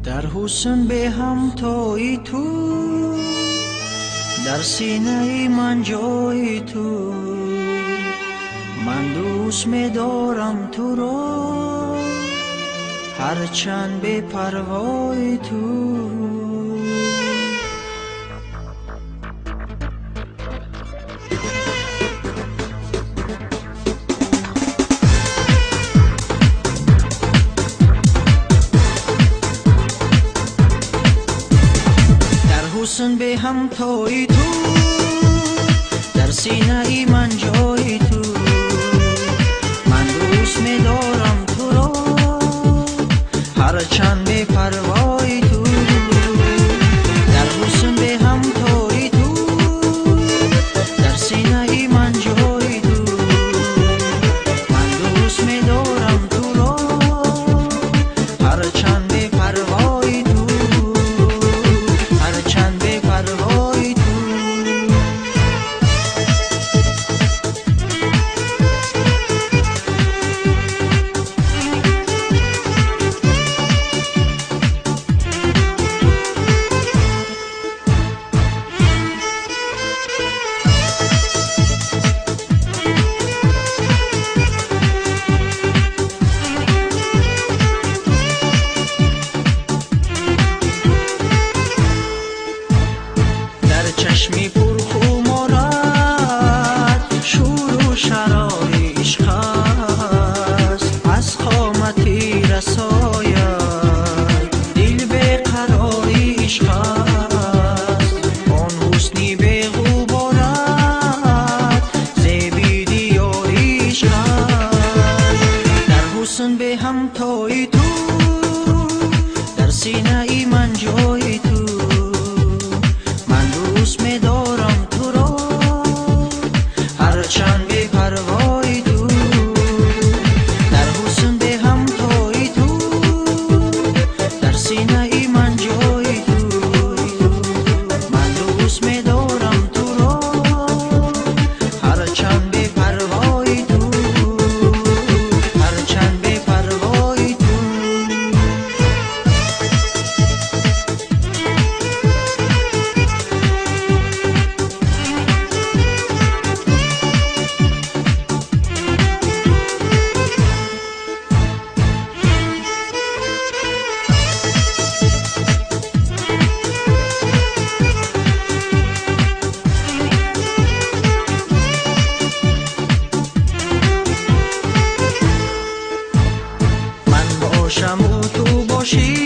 در حسن به هم تویی تو، در سینه من جای تو، من دوست می‌دارم تو رو، هرچند به پروای تو. حسن به هم تویی تو، در سینه ای من جای تو، من دوست می‌دارم تو رو، هرچند به پروای تو. در حسن به هم تویی تو، در سینه ای من جای تو، من دوست می‌دارم تو رو، هرچند به پروای تو. چشمی پرخو مارد شور و شرار عشق است، از قامتی رساید دل به قراری عشق است. آن حسنی به غبارت زیبی دیاری عشق است. در حسن به هم تویی تو، در سینه ای من جای تو، دوست می‌دارم تو رو، هرچند به پروای تو. در حسن به هم تویی تو، در سینه ای من جای تو، من دوست می‌دارم تو رو، هرچند به پروای تو، هرچند به پروای تو. باشم و تو باشی،